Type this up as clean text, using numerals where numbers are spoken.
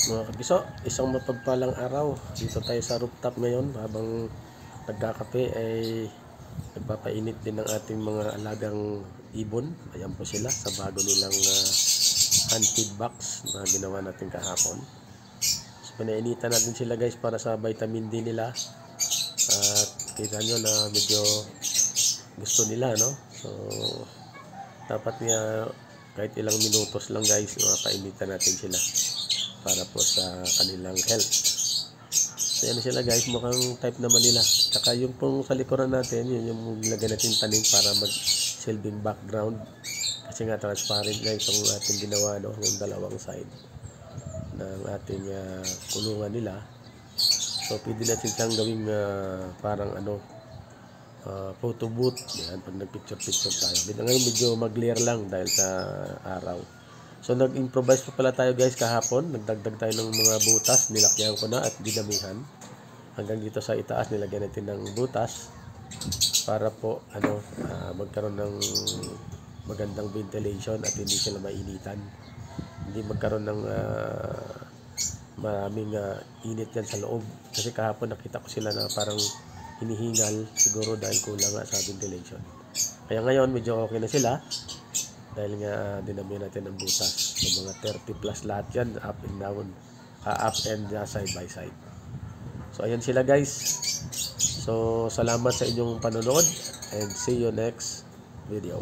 Mga kabiso, isang mapagpalang araw. Dito tayo sa rooftop ngayon habang nagkakape ay nagpapainit din ng ating mga alagang ibon. Ayan po sila sa bago nilang hand feed box na ginawa natin kahapon. So pinainitan natin sila guys para sa vitamin D nila. At kita nyo na medyo gusto nila, no? So dapat nga kahit ilang minutos lang guys, mapainitan natin sila para po sa kanilang health. So yan sila guys, mukhang type naman nila. Tsaka yung pong sa likuran natin, yun yung lagay natin tanim para mag silbing background. Kasi nga transparent guys yung ating ginawa, no? Yung dalawang side ng ating kulungan nila. So pwede natin siyang gawing parang photo booth. Yan, pag nagpicture-picture tayo. Ngayon medyo mag-glare lang dahil sa araw. So nag-improvise pa pala tayo guys kahapon. Nagdagdag tayo ng mga butas. Nilakyan ko na at dinamihan. Hanggang dito sa itaas nilagyan natin ng butas para po magkaroon ng magandang ventilation at hindi sila mainitan. Hindi magkaroon ng maraming init yan sa loob. Kasi kahapon nakita ko sila na parang hinihingal siguro dahil kulang nga sa ventilation. Kaya ngayon medyo okay na sila. Dahil nga dinamihan natin ang butas. So mga 30 plus lahat yan, up and down, up and side by side. So ayan sila guys. So salamat sa inyong panonood and see you next video.